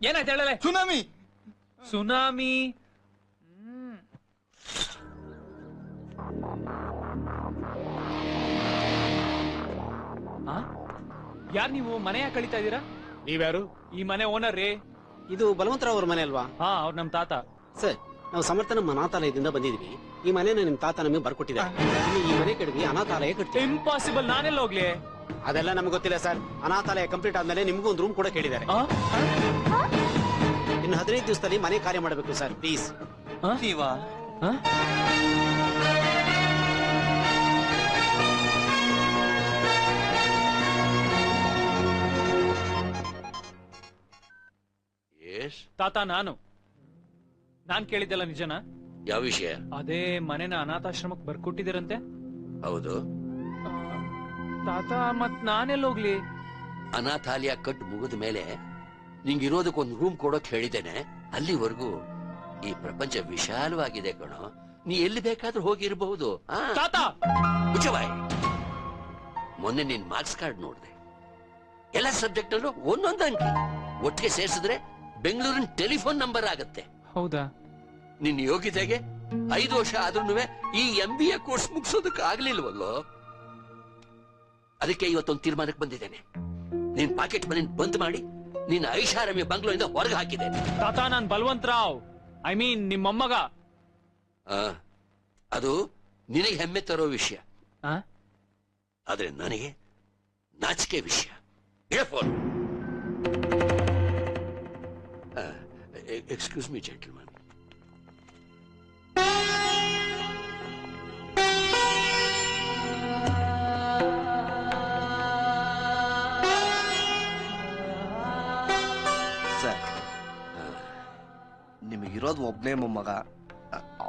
ಏನಾಯ್ತು ಹೇಳಲೆ? Tsunami. Tsunami? ಯಾರು ನೀವು? ಮನೆ ಯಾಕೆ ಕಳೀತಾ ಇದ್ದೀರಾ? ನೀವ್ಯಾರು? ಈ ಮನೆ ಓನರ್ ರೀ. ಇದು ಬಲವಂತರಾವ್ ಅವ್ರ ಮನೆ ಅಲ್ವಾ? ಹಾ, ಅವ್ರು ನಮ್ ತಾತ. ಸರ್, ನಾವು ಸಮರ್ಥ ನಮ್ಮ ಅನಾಥಾಲಯದಿಂದ ಬಂದಿದ್ವಿ. ಈ ಮನೆನ ನಿಮ್ ತಾತ ನಮಗೆ ಬರ್ಕೊಟ್ಟಿದ್ದಾರೆ. ಈ ಮನೆ ಕೆಡವಿ ಅನಾಥಾಲಯ ಕಟ್ತೀವಿ. ಇಂಪಾಸಿಬಲ್, ನಾನೆಲ್ಲ ಹೋಗ್ಲಿ? ಅದೆಲ್ಲ ನಮ್ಗೆ ಗೊತ್ತಿಲ್ಲ ಸರ್. ಅನಾಥಾಲಯ ಕಂಪ್ಲೀಟ್ ಆದ್ಮೇಲೆ ನಿಮ್ಗೂ ಒಂದು ರೂಮ್ ಕೂಡ ಕೇಳಿದ್ದಾರೆ. ಇನ್ನು 15 ದಿವಸದಲ್ಲಿ ಮನೆ ಕಾರ್ಯ ಮಾಡಬೇಕು ಸರ್, ಪ್ಲೀಸ್. ತಾತ, ನಾನ್ ಕೇಳಿದ್ದೆಲ್ಲ ನಿಜನಾ? ಯಾವ ವಿಷಯ? ಅದೇ ಮನೆನ ಅನಾಥಾಶ್ರಮಕ್ಕೆ ಬರ್ಕೊಟ್ಟಿದ್ದೀರಂತೆ. ಹೌದು ತಾತ, ಮತ್ ನಾನೆಲ್ಲ ಹೋಗ್ಲಿ? ಅನಾಥಾಲಯ ಕಟ್ ಮುಗಿದ ಮೇಲೆ ನಿಂಗಿರೋದಕ್ಕೊಂದು ರೂಮ್ ಕೊಡೋಕ್ ಹೇಳಿದ್ದೇನೆ. ಅಲ್ಲಿವರೆಗೂ ಈ ಪ್ರಪಂಚ ವಿಶಾಲವಾಗಿದೆ ಕಣೋ. ನೀ ಎಲ್ಲಿ ಬೇಕಾದ್ರೂ ಹೋಗಿರಬಹುದು. ಮುಚ್ಚಬಾಯ್. ಮೊನ್ನೆ ನಿನ್ ಮಾರ್ಕ್ಸ್ ಕಾರ್ಡ್ ನೋಡ್ದೆ. ಎಲ್ಲ ಸಬ್ಜೆಕ್ಟ್ ಅಲ್ಲೂ ಒಂದೊಂದು ಅಂಕಿ. ಒಟ್ಟಿಗೆ ಸೇರಿಸಿದ್ರೆ ಬೆಂಗಳೂರಿನ ಟೆಲಿಫೋನ್ ನಂಬರ್ ಆಗತ್ತೆ. ಹೌದಾ? ನಿನ್ ಯೋಗ್ಯತೆಗೆ 5 ವರ್ಷ ಆದ್ರೂ ಈ MBA ಕೋರ್ಸ್ ಮುಗಿಸೋದಕ್ಕೆ ಆಗ್ಲಿಲ್ವಲ್ಲೋ. ಅದಕ್ಕೆ ಇವತ್ತೊಂದು ತೀರ್ಮಾನಕ್ಕೆ ಬಂದಿದ್ದೇನೆ. ನಿನ್ ಪಾಕೆಟ್ ಮನಿ ಬಂದ್ ಮಾಡಿ ನಿನ್ನ ಐಷಾರಾಮಿ ಬಂಗ್ಲೋಯಿಂದ ಹೊರಗೆ ಹಾಕಿದ್ದೇನೆ. ತಾತ, ನಾನ್ ಬಲವಂತರಾವ್, ಐ ಮೀನ್ ನಿಮ್ಮ ಮೊಮ್ಮಗ. ಅದು ನಿನಗೆ ಹೆಮ್ಮೆ ತರೋ ವಿಷಯ, ಆದ್ರೆ ನನಗೆ ನಾಚಿಕೆ ವಿಷಯ. Phone. Excuse me gentleman. Sir, ನಿಮಗಿರೋದು ಒಬ್ನೇ ಮೊಮ್ಮಗ.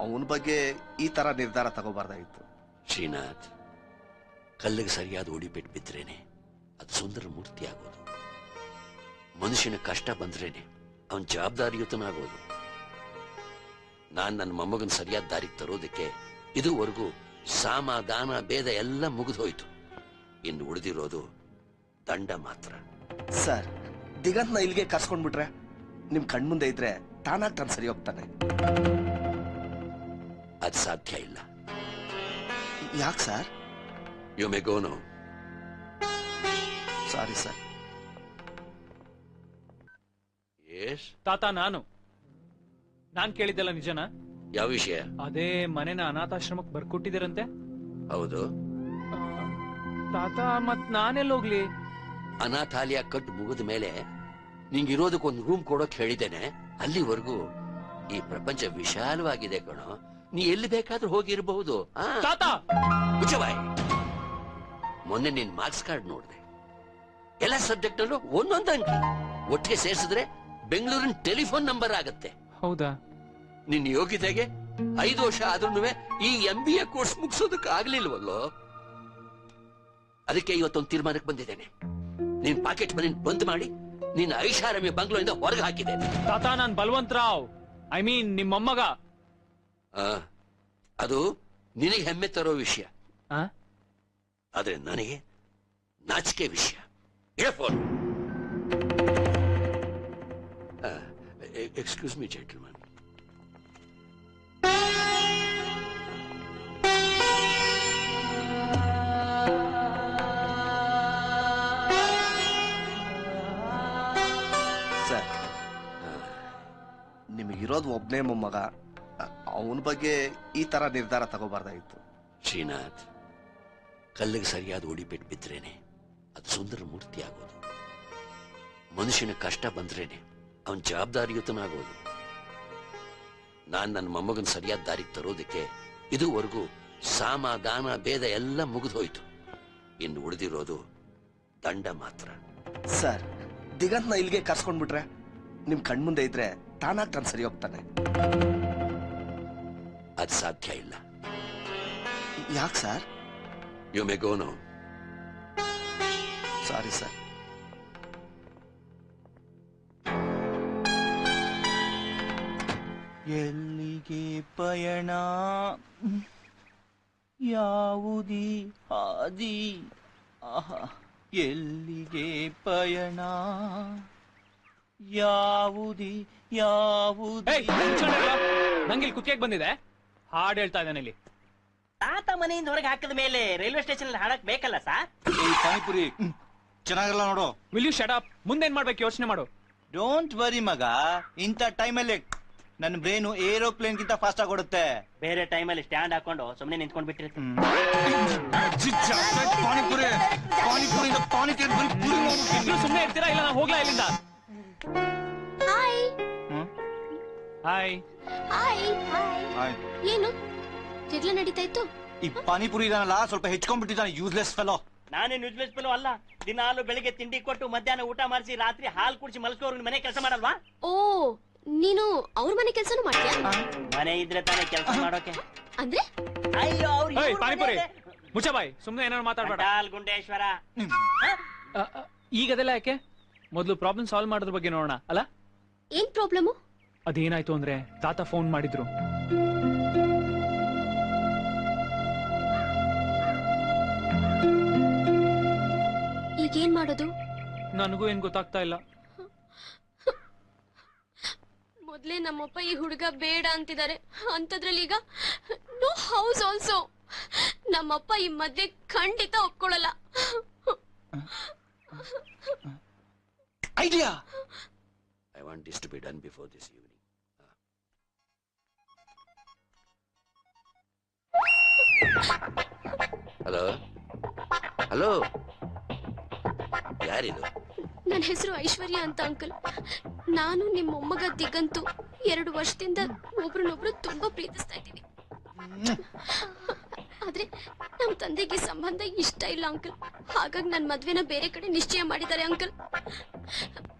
ಅವನ ಬಗ್ಗೆ ಈ ತರ ನಿರ್ಧಾರ ತಗೋಬಾರ್ದಾಗಿತ್ತು. ಶ್ರೀನಾಥ್, ಕಲ್ಲಿಗೆ ಸರಿಯಾದ ಉಡಿಪೆಟ್ಟು ಬಿದ್ರೇನೆ ಅದು ಸುಂದರ ಮೂರ್ತಿ ಆಗೋದು. ಮನುಷ್ಯನ ಕಷ್ಟ ಬಂದ್ರೇನೆ ಅವನ್ ಜವಾಬ್ದಾರಿಯುತನಾಗೋದು. ನಾನ್ ನನ್ನ ಮೊಮ್ಮಗನ ಸರಿಯಾದ ದಾರಿಗೆ ತರೋದಕ್ಕೆ ಇದುವರೆಗೂ ಸಾಮ ದಾನ ಭೇದ ಎಲ್ಲ ಮುಗಿದೋಯ್ತು. ಇನ್ನು ಉಳಿದಿರೋದು ದಂಡ ಮಾತ್ರ. ಸರ್, ದಿಗಂತ್ನ ಇಲ್ಲಿಗೆ ಕರ್ಸ್ಕೊಂಡ್ಬಿಟ್ರೆ ನಿಮ್ ಕಣ್ಮುಂದೆ ಇದ್ರೆ ತಾನಾಗ್ ತಾನು ಸರಿ ಹೋಗ್ತಾನೆ. ಅದು ಸಾಧ್ಯ ಇಲ್ಲ. ಯಾಕೆ sir? You may go now. Sorry sir. ತಾತ, ನಾನ್ ಕೇಳಿದ್ದೆಲ್ಲ ನಿಜನಾ? ಯಾವ ವಿಷಯ? ಅದೇ ಮನೆನ ಅನಾಥಾಶ್ರಮಕ್ಕೆ ಬರ್ಕೊಟ್ಟಿದ್ದೀರಂತೆ. ಹೌದು ತಾತ, ಮತ್ ನಾನೆಲ್ಲ ಹೋಗ್ಲಿ? ಅನಾಥಾಲಯ ಕಟ್ ಮುಗಿದ ಮೇಲೆ ನಿಂಗಿರೋದಕ್ಕೊಂದು ರೂಮ್ ಕೊಡೋಕ್ ಹೇಳಿದ್ದೇನೆ. ಅಲ್ಲಿವರೆಗೂ ಈ ಪ್ರಪಂಚ ವಿಶಾಲವಾಗಿದೆ ಕಣೋ. ನೀ ಎಲ್ಲಿ ಬೇಕಾದ್ರೂ ಹೋಗಿರಬಹುದು. ಮುಚ್ಚಬಾಯ್. ಮೊನ್ನೆ ನಿನ್ ಮಾರ್ಕ್ಸ್ ಕಾರ್ಡ್ ನೋಡ್ದೆ. ಎಲ್ಲ ಸಬ್ಜೆಕ್ಟ್ ಅಲ್ಲೂ ಒಂದೊಂದು ಅಂಕಿ. ಒಟ್ಟಿಗೆ ಸೇರಿಸಿದ್ರೆ ಬೆಂಗಳೂರಿನ ಟೆಲಿಫೋನ್ ನಂಬರ್ ಆಗತ್ತೆ. ಹೌದಾ? ನಿನ್ ಯೋಗ್ಯತೆಗೆ 5 ವರ್ಷ ಆದ್ರೂ ಈ MBA ಕೋರ್ಸ್ ಮುಗಿಸೋದಕ್ಕೆ ಆಗ್ಲಿಲ್ವಲ್ಲೋ. ಅದಕ್ಕೆ ಇವತ್ತೊಂದು ತೀರ್ಮಾನಕ್ಕೆ ಬಂದಿದ್ದೇನೆ. ನಿನ್ ಪಾಕೆಟ್ ಮನಿ ಬಂದ್ ಮಾಡಿ ನಿನ್ನ ಐಷಾರಾಮಿ ಬಂಗ್ಲೋಯಿಂದ ಹೊರಗೆ ಹಾಕಿದ್ದೇನೆ. ತಾತ, ನಾನ್ ಬಲವಂತರಾವ್, ಐ ಮೀನ್ ನಿಮ್ಮ ಮೊಮ್ಮಗ. ಅದು ನಿನಗೆ ಹೆಮ್ಮೆ ತರೋ ವಿಷಯ, ಆದ್ರೆ ನನಗೆ ನಾಚಿಕೆ ವಿಷಯ. Phone. Excuse me gentleman. Sir, ನಿಮಗಿರೋದು ಒಬ್ನೇ ಮೊಮ್ಮಗ. ಅವನ ಬಗ್ಗೆ ಈ ತರ ನಿರ್ಧಾರ ತಗೋಬಾರ್ದಾಗಿತ್ತು. ಶ್ರೀನಾಥ್, ಕಲ್ಲಿಗೆ ಸರಿಯಾದ ಉಡಿಪೆಟ್ಟು ಬಿದ್ರೇನೆ ಅದು ಸುಂದರ ಮೂರ್ತಿ ಆಗೋದು. ಮನುಷ್ಯನ ಕಷ್ಟ ಬಂದ್ರೇನೆ ಅವನ್ ಜವಾಬ್ದಾರಿಯುತನಾಗೋದು. ನಾನ್ ನನ್ನ ಮೊಮ್ಮಗನ ಸರಿಯಾದ ದಾರಿಗೆ ತರೋದಕ್ಕೆ ಇದುವರೆಗೂ ಸಾಮ ದಾನ ಭೇದ ಎಲ್ಲ ಮುಗಿದೋಯ್ತು. ಇನ್ನು ಉಳಿದಿರೋದು ದಂಡ ಮಾತ್ರ. ಸರ್, ದಿಗಂತ್ನ ಇಲ್ಲಿಗೆ ಕರ್ಸ್ಕೊಂಡ್ಬಿಟ್ರೆ ನಿಮ್ ಕಣ್ಮುಂದೆ ಇದ್ರೆ ತಾನಾಗ್ ತಾನು ಸರಿ ಹೋಗ್ತಾನೆ. ಅದು ಸಾಧ್ಯ ಇಲ್ಲ. ಯಾಕೆ sir? You may go now. Sorry sir. ಎಲ್ಲಿಗೆ ಪಯಣ, ಯಾವುದಿ ಹಾದಿ, ಆಹಾ ಎಲ್ಲಿಗೆ ಪಯಣ ಯಾವುದಿ ಯಾವುದಿ ನಂಗಿಲ್ಲಿ ಕುತ್ತಿಗೆ ಬಂದಿದೆ, ಹಾಡ್ ಹೇಳ್ತಾ ಇದ್ದಾನೆ ಇಲ್ಲಿ. ತಾತ ಮನೆಯಿಂದ ಹೊರಗೆ ಹಾಕಿದ ಮೇಲೆ ರೈಲ್ವೆ ಸ್ಟೇಷನ್ ಅಲ್ಲಿ ಹಾಡಕ್ ಬೇಕಲ್ಲ ಸರ್? ಈ ಪಾನಿಪುರಿ ಚೆನ್ನಾಗಲ್ಲ ನೋಡು. Will you shut up? ಮುಂದೇನ್ ಮಾಡ್ಬೇಕು ಯೋಚನೆ ಮಾಡು. ಡೋಂಟ್ ವರಿ ಮಗ, ಇಂಥ ಟೈಮಲ್ಲಿ ನನ್ನ ಬ್ರೈನು ಏರೋಪ್ಲೇನ್ ಗಿಂತ ಫಾಸ್ಟ್ ಆಗಿ ಓಡುತ್ತೆ. ಬೇರೆ ಟೈಮಲ್ಲಿ ಸ್ಟ್ಯಾಂಡ್ ಹಾಕೊಂಡು ಸುಮ್ಮನೆ ನಿಂತ್ಕೊಂಡ್ ಬಿಟ್ಟಿರುತ್ತೆ. ಪಾನಿಪುರಿ ಪಾನಿಪುರಿ ಪಾನಿಪುರಿ ಪುರಿ ಮಾಡ್ಬಿಡ್ತೀನಿ. ನೀವು ಸುಮ್ಮನೆ ಇರ್ತೀರಾ ಇಲ್ಲ ನಾ ಹೋಗ್ಲಾ ಇಲ್ಲಿಂದ? Hi hi. Hi hi. ಏನು ಜಗಳ ನಡೀತಾ ಇತ್ತು? ಈ ಪಾನಿಪುರಿ ಇದಾನಲ್ಲ ಸ್ವಲ್ಪ ಹೆಚ್ಕೊಂಡ್ಬಿಟ್ಟಿದ್ದಾನೆ, ಯೂಸ್ಲೆಸ್ ಫೆಲೋ. ನಾನೇ ನ್ಯೂಸ್ ಪೆಲೋ ಅಲ್ಲ. ದಿನಾಲು ಬೆಳಿಗ್ಗೆ ತಿಂಡಿ ಕೊಟ್ಟು ಮಧ್ಯಾಹ್ನ ಊಟ ಮಾಡಿಸಿ ರಾತ್ರಿ ಹಾಲು ಕುಡಿಸಿ ಮಲಸ್ಕೋರು ಮನೆ ಕೆಲಸ ಮಾಡಲ್ವಾ? ಓ, ನೀನು ಅವ್ರ ಮನೆ ಕೆಲ್ಸನೂ ಮಾಡ್ತೀಯಾ? ಮನೆ ಇದ್ರೆ ತಾನೇ ಕೆಲಸ ಮಾಡೋಕೆ. ಅಂದ್ರೆ ಅಯ್ಯೋ ಏಯ್, ಪಾನಿಪುರಿ ಮುಚ್ಚಬಾಯ್, ಸುಮ್ಮನೆ ಏನಾದ್ರು ಮಾತಾಡ್ಬೇಡ. ಗುಂಡೇಶ್ವರ. ಈಗ ಅದೆಲ್ಲ ಯಾಕೆ? ಮೊದಲು ಪ್ರಾಬ್ಲಮ್ ಸಾಲ್ವ್ ಮಾಡೋದ್ರ ಬಗ್ಗೆ ನೋಡೋಣ ಅಲ್ಲ? ಏನ್ ಪ್ರಾಬ್ಲಮ್? ಅದೇನಾಯ್ತು ಅಂದ್ರೆ ತಾತ ಫೋನ್ ಮಾಡಿದ್ರು. ಈಗೇನ್ ಮಾಡೋದು? ನನಗೂ ಏನ್ ಗೊತ್ತಾಗ್ತಾ ಇಲ್ಲ. ಮೊದ್ಲೇ ನಮ್ಮಪ್ಪ ಈ ಹುಡುಗ ಬೇಡ ಅಂತಿದ್ದಾರೆ, ಅಂತದ್ರಲ್ಲಿ ಈಗ ನೋ ಹೌಸ್ ಆಲ್ಸೋ. ನಮ್ಮಪ್ಪ ಈ ಮದ್ವೆ ಖಂಡಿತ ಒಪ್ಕೊಳ್ಳಲ್ಲ. Idea. I want this to be done before this evening. Hello hello, ಯಾರಿದು? ನನ್ನ ಹೆಸರು ಐಶ್ವರ್ಯ ಅಂತ ಅಂಕಲ್. ನಾನು ನಿಮ್ಮ ಮೊಮ್ಮಗ ದಿಗಂತು 2 ವರ್ಷದಿಂದ ಒಬ್ರನ್ನೊಬ್ರು ತುಂಬಾ ಪ್ರೀತಿಸ್ತಾ ಇದ್ದೀವಿ. ಆದ್ರೆ ನಮ್ಮ ತಂದೆಗೆ ಸಂಬಂಧ ಇಷ್ಟ ಇಲ್ಲ ಅಂಕಲ್. ಹಾಗಾಗಿ ನನ್ನ ಮದ್ವೆನ ಬೇರೆ ಕಡೆ ನಿಶ್ಚಯ ಮಾಡಿದ್ದಾರೆ ಅಂಕಲ್.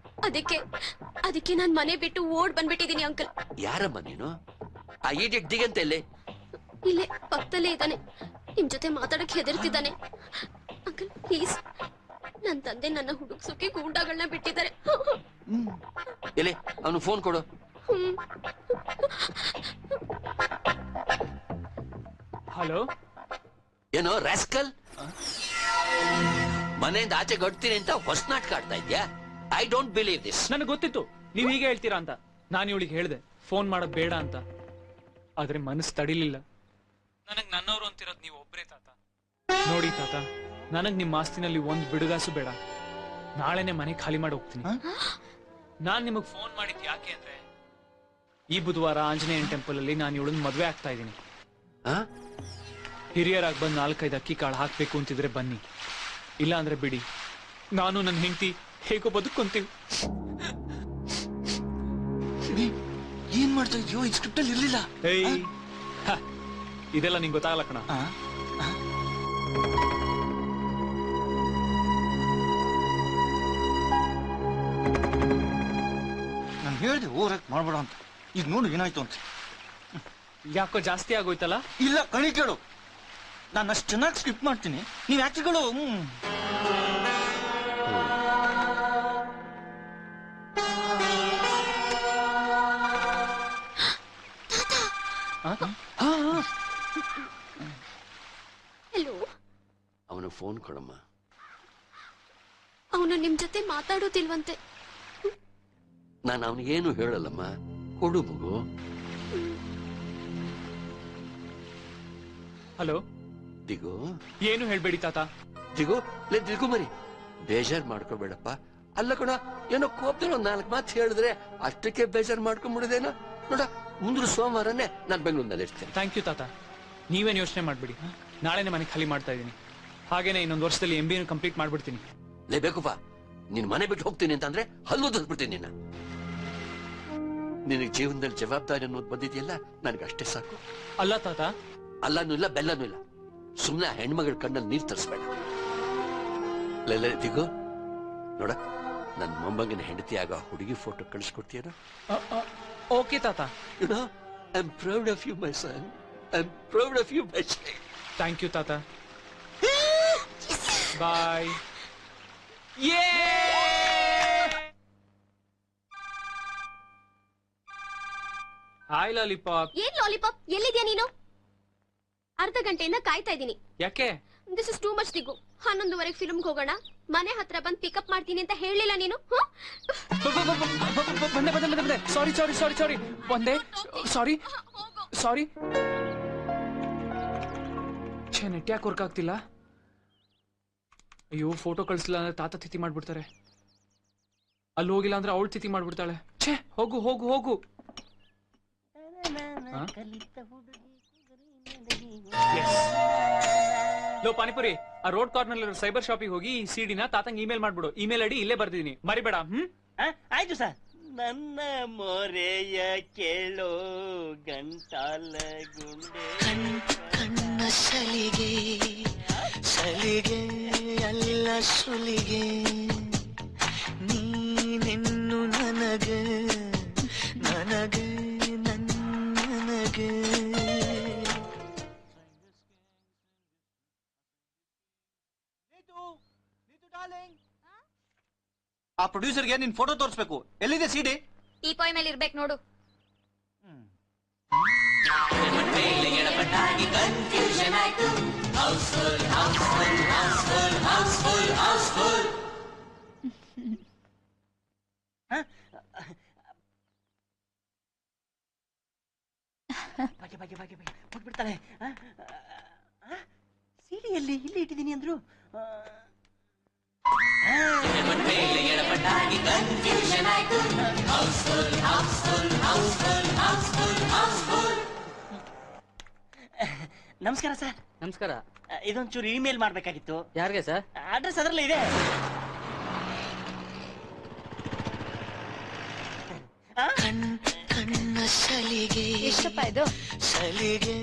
ಅದಕ್ಕೆ ನಾನು ಮನೆ ಬಿಟ್ಟು ಓಡ್ ಬಂದ್ಬಿಟ್ಟಿದ್ದೀನಿ ಅಂಕಲ್. ಯಾರಮ್ಮ ನೀನು? ಆ ಈಡಿಯಟ್ ದಿಗಂತ ಎಲ್ಲೇ? ಇಲ್ಲೇ ಪಕ್ಕದಲ್ಲೇ ಇದ್ದಾನೆ. ನಿಮ್ ಜೊತೆ ಮಾತಾಡಕ್ ಹೆದರ್ತಿದ್ದಾನೆ ಅಂಕಲ್. ಪ್ಲೀಸ್, ನನ್ನ ತಂದೆ ನನ್ನ ಹುಡುಕ್ಸೋಕೆ ಗೂಂಡಾಗಳನ್ನ ಬಿಟ್ಟಿದ್ದಾರೆ. ಎಲೆ ಅವನು ಫೋನ್ ಕೊಡು. ಹಲೋ. ಏನೋ ರಾಸ್ಕಲ್, ಮನೆಯಿಂದ ಆಚೆ ಗಡ್ತೀನಿ ಅಂತ ಹೊಸ ನಾಟಕ ಆಡ್ತಾ ಇದ್ಯಾ? I don't believe this. ನನಗೆ ಗೊತ್ತಿತ್ತು ನೀವ್ ಹೀಗೆ ಹೇಳ್ತೀರಾ ಅಂತ. ನಾನು ಇವಳಿಗೆ ಹೇಳ್ದೆ ಫೋನ್ ಮಾಡೋದ್ ಬೇಡ ಅಂತ, ಆದ್ರೆ ಮನಸ್ಸು ತಡಿಲಿಲ್ಲ. ನನಗ್ ನನ್ನವರು ಅಂತಿರೋದ್ ನೀವು ಒಬ್ರೇ ತಾತ. ನೋಡಿ ತಾತ, ನನಗ್ ನಿಮ್ಮ ಆಸ್ತಿನಲ್ಲಿ ಒಂದ್ ಬಿಡುಗಾಸು ಬೇಡ. ನಾಳೆನೆ ಮನೆ ಖಾಲಿ ಮಾಡಿ ಹೋಗ್ತೀನಿ. ನಾನ್ ನಿಮಗ್ ಫೋನ್ ಮಾಡಿದ್ ಯಾಕೆ ಅಂದ್ರೆ, ಈ ಬುಧವಾರ ಆಂಜನೇಯನ್ ಟೆಂಪಲ್ ಅಲ್ಲಿ ನಾನು ಇವಳನ್ನ ಮದ್ವೆ ಆಗ್ತಾ ಇದ್ದೀನಿ. ಹಿರಿಯರಾಗಿ ಬಂದ್ 4-5 ಅಕ್ಕಿ ಕಾಳು ಹಾಕ್ಬೇಕು ಅಂತಿದ್ರೆ ಬನ್ನಿ, ಇಲ್ಲ ಅಂದ್ರೆ ಬಿಡಿ. ನಾನು ನನ್ನ ಹೆಂಡತಿ ಹೇಗೋ ಬದುಕೊಂತೀವಿ. ಏನ್ ಮಾಡ್ತಾ ಇದೆಯೋ? ಈ ಸ್ಕ್ರಿಪ್ಟ್ ಅಲ್ಲಿ ಇರ್ಲಿಲ್ಲ. ಏಯ್, ಇದೆಲ್ಲ ನಿಂಗೆ ಗೊತ್ತಾಗಲ್ಲ ಕಣ. ನಾನು ಹೇಳ್ದೆ ಓವರಾಕ್ಟ್ ಮಾಡ್ಬೇಡ ಅಂತ. ಈಗ ನೋಡು ಏನಾಯ್ತು ಅಂತ. ಯಾಕೋ ಜಾಸ್ತಿ ಆಗೋಯ್ತಲ್ಲ? ಇಲ್ಲ ಕಣಿ ಕೇಳು, ನಾನು ಅಷ್ಟು ಚೆನ್ನಾಗಿ ಸ್ಕ್ರಿಪ್ಟ್ ಮಾಡ್ತೀನಿ, ನೀವ್ ಆಕ್ಟ್ಗಳು. ಹೆಲೋ, ಅವನು ಫೋನ್ ಕೊಡಮ್ಮ. ಅವನು ನಿಮ್ ಜೊತೆ ಮಾತಾಡೋದಿಲ್ವಂತೆ. ನಾನು ಅವನಿಗೇನು ಹೇಳಲ್ಲಮ್ಮ, ಕೊಡು ಮಗು. ಹಲೋ ದಿಗು. ಏನು ಹೇಳ್ಬೇಡಿ ತಾತ. ದಿಗು, ದಿಗು ಮರಿ, ಬೇಜಾರ್ ಮಾಡ್ಕೋಬೇಡಪ್ಪ. ಅಲ್ಲ ಕಣ, ಏನೋ ಕೋಪದಲ್ಲಿ 4 ಮಾತು ಹೇಳಿದ್ರೆ ಅಷ್ಟಕ್ಕೆ ಬೇಜಾರ್ ಮಾಡ್ಕೊಂಡ್ಬಿಡುದೇನೋ. ನೋಡ, ಮುಂದಿನ ಸೋಮವಾರನೇ ನಾನು ಬೆಂಗಳೂರಿನಲ್ಲಿ ಇರ್ತೇನೆ. ಥ್ಯಾಂಕ್ ಯು ತಾತ. ನೀವೇನು ಯೋಚನೆ ಮಾಡ್ಬಿಡಿ, ನಾಳೆನೆ ಮನೆ ಖಾಲಿ ಮಾಡ್ತಾ ಇದ್ದೀನಿ. ಹಾಗೇನೆ ಇನ್ನೊಂದು ವರ್ಷದಲ್ಲಿ MBA ಕಂಪ್ಲೀಟ್ ಮಾಡ್ಬಿಡ್ತೀನಿ. ಬೇಕಪ್ಪ, ನಿನ್ ಮನೆ ಬಿಟ್ಟು ಹೋಗ್ತೀನಿ ಅಂತಂದ್ರೆ ಹಲ್ಲು ಬಿಡ್ತೀನಿ ನಿನ್ನ. ನಿನಗೆ ಜೀವನದಲ್ಲಿ ಜವಾಬ್ದಾರಿ ಅನ್ನೋದು ಬಂದಿದೆಯಲ್ಲ, ನನಗಷ್ಟೇ ಸಾಕು. ಅಲ್ಲ ತಾತ, ಅಲ್ಲನೂ ಇಲ್ಲ ಬೆಲ್ಲನೂ ಇಲ್ಲ. ಸುಮ್ನೆ ಹೆಣ್ಮಗಳ ಕಣ್ಣಲ್ಲಿ ನೀರ್ ತರಿಸ್ಬೇಡ. ದಿಗು ನೋಡ, ನನ್ನ ಮೊಮ್ಮಗನ ಹೆಂಡತಿ ಆಗ ಹುಡುಗಿ ಫೋಟೋ ಕಳಿಸ್ಕೊಡ್ತೀಯನ? ಓಕೆ ತಾತ. You know, I am proud of you my son. I am proud of you my child. Thank you ತಾತ. ಬಾಯ್. Hi lollipop. ಏನ್ ಲಾಲಿಪಾಪ್, ಎಲ್ಲಿದ್ಯಾ ನೀನು? ಅರ್ಧ ಗಂಟೆಯಿಂದ ಕಾಯ್ತಾ ಇದ್ದೀನಿ. ಯಾಕೆ? This is too much Digu. 11:30 ಫಿಲ್ಮ್ಗೆ ಹೋಗೋಣ, ಮನೆ ಹತ್ರ ಬಂದು ಪಿಕಪ್ ಮಾಡ್ತೀನಿ ಅಂತ ಹೇಳಿಲ್ಲ ನೀನು? ಬಂದೆ ಸಾರಿ ಬಂದೆ. ಸಾರಿ ನೆಟ್ ಯಾಕೆ ವರ್ಕ್ ಆಗ್ತಿಲ್ಲ? ಅಯ್ಯೋ, ಫೋಟೋ ಕಳಿಸ್ಲಿಲ್ಲ ಅಂದ್ರೆ ತಾತ ತಿಥಿ ಮಾಡ್ಬಿಡ್ತಾರೆ. ಅಲ್ಲಿ ಹೋಗಿಲ್ಲ ಅಂದ್ರೆ ಅವಳು ತಿಥಿ ಮಾಡ್ಬಿಡ್ತಾಳೆ. ಛೇ, ಹೋಗು. ಲೋ ಪಾನಿಪುರಿ, ಆ ರೋಡ್ ಕಾರ್ನರ್ ಸೈಬರ್ ಶಾಪಿಗೆ ಹೋಗಿ ಈ ಸಿಡಿನ ತಾತಂಗ್ ಇಮೇಲ್ ಮಾಡ್ಬಿಡು. ಇಮೇಲ್ ಐಡಿ ಇಲ್ಲೇ ಬರ್ದಿದ್ದೀನಿ, ಮರಿಬೇಡ. ಆಯ್ತು ಸರ್. ನನ್ನ ಮೊರೆಯ ಕೇಳೋ ಗಂಟಾಲ ಗುಂಡೆ ಕಣ್ಣ ಸಲಿಗೆ ಅಲ್ಲ ಸುಲಿಗೆ ನೀನೆನ್ನು ನನಗೆ ನನಗೆ. ಆ ಪ್ರೊಡ್ಯೂಸರ್ಗೆ ನಿನ್ ಫೋಟೋ ತೋರಿಸ್ಬೇಕು. ಎಲ್ಲಿದೆ ಸಿಡಿ? ಈ ಪಾಯ್ ಮೇಲೆ ಇರ್ಬೇಕು ನೋಡು. ಭಾಗ್ಯ ಕೊಟ್ಬಿಡ್ತಾಳೆ. ಸಿಡಿ ಎಲ್ಲಿ? ಇಲ್ಲಿ ಇಟ್ಟಿದ್ದೀನಿ ಅಂದ್ರು. ನಮಸ್ಕಾರ ಸರ್. ನಮಸ್ಕಾರ. ಇದೊಂಚೂರು ಇಮೇಲ್ ಮಾಡ್ಬೇಕಾಗಿತ್ತು. ಯಾರಿಗೆ ಸರ್? ಅಡ್ರೆಸ್ ಅದರಲ್ಲೇ ಇದೆ. ಕಣ್ಣ ಸಲಿಗೆ ಎಷ್ಟಪ್ಪ ಇದು? ಸಲಿಗೆ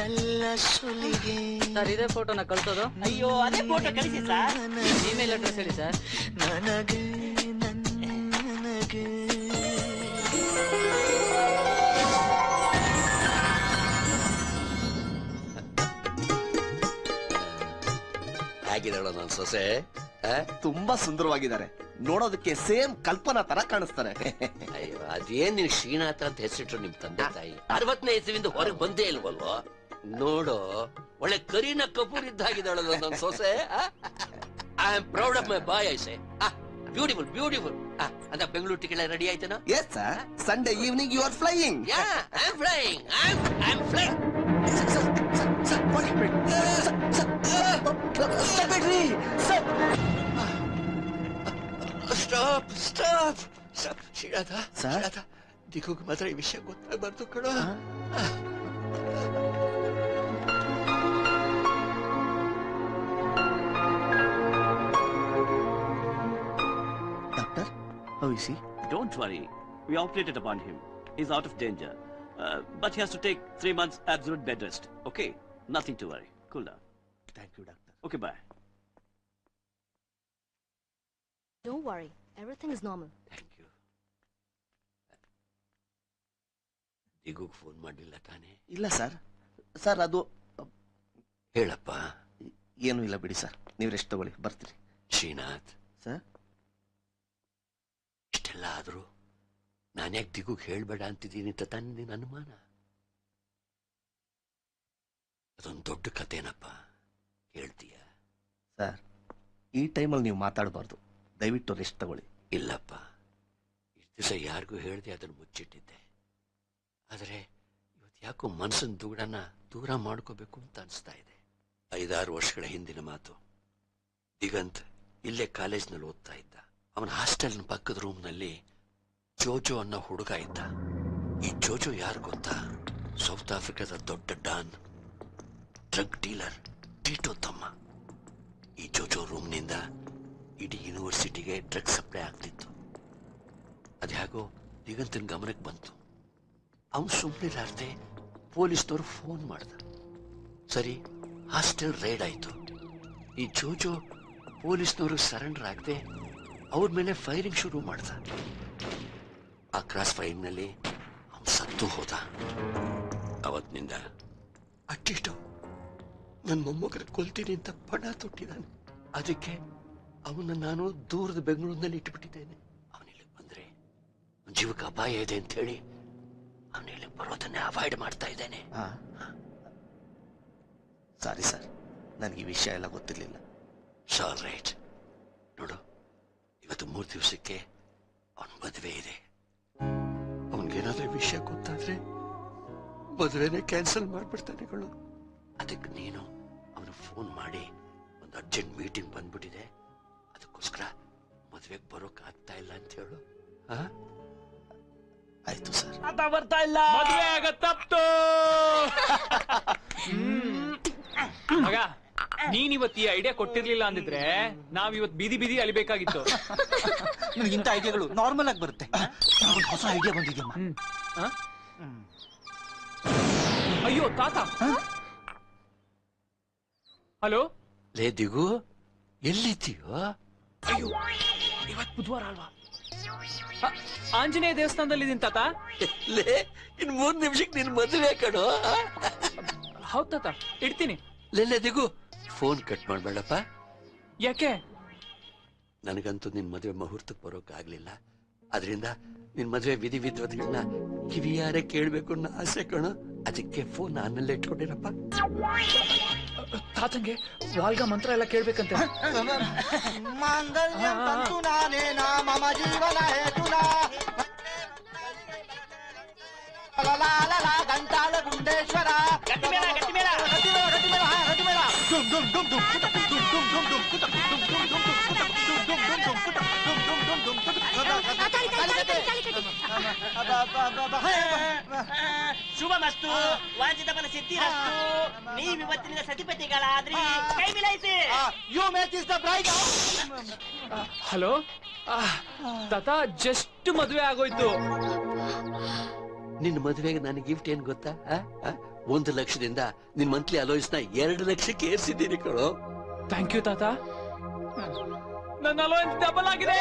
ಅಲ್ಲ ಸುಲಿಗೆ. ಸರ್, ಇದೇ ಫೋಟೋನ ಕಳ್ಸೋದು? ಅಯ್ಯೋ, ಅದೇ ಫೋಟೋ ಕಳಿಸಿ ಸರ್. ಇಮೇಲ್ ಅಡ್ರೆಸ್ ಹೇಳಿ ಸರ್. ನನಗೆ ನನಗೆ. ಹೇಗಿದ್ದಾಳ ನನ್ನ ಸೊಸೆ? ತುಂಬಾ ಸುಂದರವಾಗಿದ್ದಾರೆ. ನೋಡೋದಕ್ಕೆ ಸೇಮ್ ಕಲ್ಪನಾ ತರ ಕಾಣಿಸ್ತಾರೆ. ಅಯ್ಯೋ, ಅದೇನ್ ನೀನ್ ಶ್ರೀನಾಥ ಅಂತ ಹೆಸರಿಟ್ರು ನಿಮ್ ತಂದೆ ತಾಯಿ 60ನೇ ಇಸವಿಯಿಂದ ಹೊರಗೆ ಬಂದೇ ಇಲ್ವಲ್ವೋ? ನೋಡು, ಒಳ್ಳೆ ಕರೀನಾ ಕಪೂರ್ ಇದ್ದಾಗಿದ್ದಾಳಲ್ಲ ನನ್ನ ಸೊಸೆ. I am proud of my boy. I say beautiful. ಅಂತ ಬೆಂಗಳೂರು ಟಿಕೆಟ್ ರೆಡಿ ಆಯ್ತೇನೋ? Yes sir, Sunday evening you are flying. I am flying. Stop. Srinatha, ದಿಗುಗ್ ಮಾತ್ರ ಈ ವಿಷಯ ಗೊತ್ತಾಗಬಾರ್ದು ಕಣ. Doctor, how is he? Don't worry. We operated upon him. He's out of danger. But he has to take 3 months absolute bed rest. Okay? Nothing to worry. Cool down. Thank you, doctor. Okay, bye. Don't worry, everything is normal. Thank you. ದಿಗುಗ್ phone ಮಾಡಲಿಲ್ಲ ತಾನೇ? ಇಲ್ಲ sir. Sir, ಅದು ಹೇಳಪ್ಪ. ಏನು ಇಲ್ಲ ಬಿಡಿ sir, ನೀವು ರೆಸ್ಟ್ ತಗೊಳ್ಳಿ, ಬರ್ತೀರಿ. ಶ್ರೀನಾಥ್ ಸರ್, ಇಷ್ಟೆಲ್ಲ ಆದ್ರೂ ನಾನ್ಯಾಕೆ ದಿಗುಗ್ ಹೇಳ್ಬೇಡ ಅಂತಿದ್ದೀನಿ ಅಂತ ತಾನೇ ನಿನ್ನ ಅನುಮಾನ? ಅದೊಂದು ದೊಡ್ಡ ಕಥೆನಪ್ಪ, ಹೇಳ್ತೀಯ? ಸರ್, ಈ ಟೈಮಲ್ಲಿ ನೀವು ಮಾತಾಡಬಾರ್ದು. ದಯವಿಟ್ಟು ರೆಸ್ಟ್ ತಗೊಳ್ಳಿ. ಇಲ್ಲಪ್ಪ, ಇಷ್ಟು ದಿವಸ ಯಾರಿಗೂ ಹೇಳ್ದೆ ಅದನ್ನು ಮುಚ್ಚಿಟ್ಟಿದ್ದೆ. ಆದರೆ ಇವತ್ತು ಯಾಕೋ ಮನಸ್ಸಿನ ದುಗಡನ್ನ ದೂರ ಮಾಡ್ಕೋಬೇಕು ಅಂತ ಅನಿಸ್ತಾ ಇದೆ. 5-6 ವರ್ಷಗಳ ಹಿಂದಿನ ಮಾತು. ದಿಗಂತ್ ಇಲ್ಲೇ ಕಾಲೇಜ್ನಲ್ಲಿ ಓದ್ತಾ ಇದ್ದ. ಅವನ ಹಾಸ್ಟೆಲ್ನ ಪಕ್ಕದ ರೂಮ್ನಲ್ಲಿ ಜೋಜೋ ಅನ್ನೋ ಹುಡುಗ ಇದ್ದ. ಈ ಜೋಜೋ ಯಾರು ಗೊತ್ತಾ? ಸೌತ್ ಆಫ್ರಿಕಾದ ದೊಡ್ಡ ಡಾನ್, ಡ್ರಗ್ ಡೀಲರ್ ಟೀಟೋ ತಮ್ಮ. ಈ ಜೋಜೋ ರೂಮ್ನಿಂದ ಇಡೀ ಯೂನಿವರ್ಸಿಟಿಗೆ ಡ್ರಗ್ ಸಪ್ಲೈ ಆಗ್ತಿತ್ತು. ಅದ್ಯಾಗೋ ದಿಗಂತನ ಗಮನಕ್ಕೆ ಬಂತು. ಅವನು ಸುಮ್ಮನಿರಾರ್ದೆ ಪೊಲೀಸ್ನವರು ಫೋನ್ ಮಾಡ್ದ. ಸರಿ, ಹಾಸ್ಟೆಲ್ ರೈಡ್ ಆಯ್ತು. ಈ ಜೋಜೋ ಪೊಲೀಸ್ನವರು ಸರೆಂಡರ್ ಆಗದೆ ಅವ್ರ ಮೇಲೆ ಫೈರಿಂಗ್ ಶುರು ಮಾಡ್ದ. ಆ ಕ್ರಾಸ್ ಫೈರ್ನಲ್ಲಿ ಅವನು ಸತ್ತು ಹೋದ. ಅವತ್ತಿನಿಂದ ಅಟ್ಟಿಷ್ಟು ನನ್ನ ಮೊಮ್ಮಗನ ಕೊಲ್ತೀನಿ ಅಂತ ಪಣ ತೊಟ್ಟಿದ್ದಾನೆ. ಅದಕ್ಕೆ ಅವನ್ನ ನಾನು ದೂರದ ಬೆಂಗಳೂರಿನಲ್ಲಿ ಇಟ್ಬಿಟ್ಟಿದ್ದೇನೆ. ಅವನಿಲ್ಲಿ ಬಂದ್ರೆ ಜೀವಕ್ಕೆ ಅಪಾಯ ಇದೆ ಅಂತ ಹೇಳಿ ಅವನಿಲ್ಲಿ ಬರೋದನ್ನೇ ಅವಾಯ್ಡ್ ಮಾಡ್ತಾ ಇದ್ದೇನೆ. ಸಾರಿ ಸರ್, ನನಗೆ ಈ ವಿಷಯ ಎಲ್ಲ ಗೊತ್ತಿರ್ಲಿಲ್ಲ. All right. ನೋಡು, ಇವತ್ತು 3 ದಿವಸಕ್ಕೆ ಅವನ ಮದುವೆ ಇದೆ. ಅವನಿಗೇನಾದ್ರೂ ವಿಷಯ ಗೊತ್ತಾದ್ರೆ ಮದುವೆನೇ ಕ್ಯಾನ್ಸಲ್ ಮಾಡ್ಬಿಡ್ತಾನೆ ಕಣೋ. ಅದಕ್ಕೆ ನೀನು ಅವನು ಫೋನ್ ಮಾಡಿ ಒಂದು ಅರ್ಜೆಂಟ್ ಮೀಟಿಂಗ್ ಬಂದ್ಬಿಟ್ಟಿದೆ, ಅದಕ್ಕೋಸ್ಕರ ಮದುವೆಗೆ ಬರೋಕ್ ಆಗ್ತಾ ಇಲ್ಲ ಅಂತ ಹೇಳು. ಆಯ್ತು ಸರ್. ಬರ್ತಾ ಇಲ್ಲ. ಮದುವೆ ಆಗ ತಪ್ತು. ಮಗ, ನೀನ್ ಇವತ್ತು ಈ ಐಡಿಯಾ ಕೊಟ್ಟಿರ್ಲಿಲ್ಲ ಅಂದಿದ್ರೆ ನಾವಿವತ್ ಬೀದಿ ಬೀದಿ ಅಲಿಬೇಕಾಗಿತ್ತು. ನಿಮ್ಗೆ ಇಂಥ ಐಡಿಯಾಗಳು ನಾರ್ಮಲ್ ಆಗಿ ಬರುತ್ತೆ. ಒಂದು ಹೊಸ ಐಡಿಯಾ ಬಂದಿದ್ಯಮ್ಮ. ಅಯ್ಯೋ ತಾತ. ಹಲೋ ಲೇ ದಿಗು, ಎಲ್ಲಿದ್ದೀಯೋ? ಅಯ್ಯೋ, ಇವತ್ ಬುಧವಾರ ಅಲ್ವಾ? ಆಂಜನೇಯ ದೇವಸ್ಥಾನದಲ್ಲಿ ಇದೀನಿ ತಾತ. ಲೇ, ಇನ್ 3 ನಿಮಿಷಕ್ಕೆ ನಿನ್ ಮದುವೆ ಕಣೋ. ಹೌದ್ ತಾತ, ಇಡ್ತೀನಿ. ಲೇ ದಿಗು, ಫೋನ್ ಕಟ್ ಮಾಡ್ಬೇಡಪ್ಪ. ಯಾಕೆ? ನನಗಂತೂ ನಿನ್ ಮದುವೆ ಮುಹೂರ್ತಕ್ಕೆ ಬರೋಕ್ ಆಗ್ಲಿಲ್ಲ. ಅದರಿಂದ ನಿನ್ ಮದುವೆ ವಿಧಿ ವಿದ್ವತ್ಗಳನ್ನ ಕಿವಿಯಾರೆ ಕೇಳ್ಬೇಕು ಅನ್ನೋ ಆಸೆ ಕಣೋ. ಅದಕ್ಕೆ ಫೋನ್ ಆಮೇಲೆ ಇಟ್ಕೊಂಡಿರಪ್ಪ. ತಾತಂಗೆ ವಾಲ್ಗ ಮಂತ್ರ ಎಲ್ಲ ಕೇಳ್ಬೇಕಂತೆ. ಮಾಂಗಲ್ಯಂ ತಂತು ನಾನೇನ ಮಮ ಜೀವನ ಹೇತುನಾ ಲಲಾಲಲ ಗಂಟಾಲ ಗುಂಡೇಶ್ವರ. ಗಟ್ಟಿ ಮೇಳ, ಗಟ್ಟಿ ಮೇಳ. ಶುಭ ಮಸ್ತು, ವಾಂಚಿತ ಫಲ ಸಿದ್ಧಿರಸ್ತು. ನೀವಿವತ್ತಿನಿಂದ ಸತಿಪತಿಗಳಾದ್ರಿ. ಕೈ ಮಿಲಾಯಿಸಿ. You make is the bride. Hello ತಾತ, ಜಸ್ಟ್ ಮದುವೆ ಆಗೋಯ್ತು. ನಿನ್ ಮದುವೆಗೆ ನನ್ನ ಗಿಫ್ಟ್ ಏನ್ ಗೊತ್ತಾ? 1 ಲಕ್ಷದಿಂದ ನಿನ್ ಮಂತ್ಲಿ ಅಲೋಯ್ಸ್ ನ 2 ಲಕ್ಷಕ್ಕೆ ಏರ್ಸಿದ್ದೀನಿ ಕಣೋ. ಥ್ಯಾಂಕ್ ಯು ತಾತ. ನನ್ನ ಅಲೋಯನ್ಸ್ ಡಬಲ್ ಆಗಿದೆ.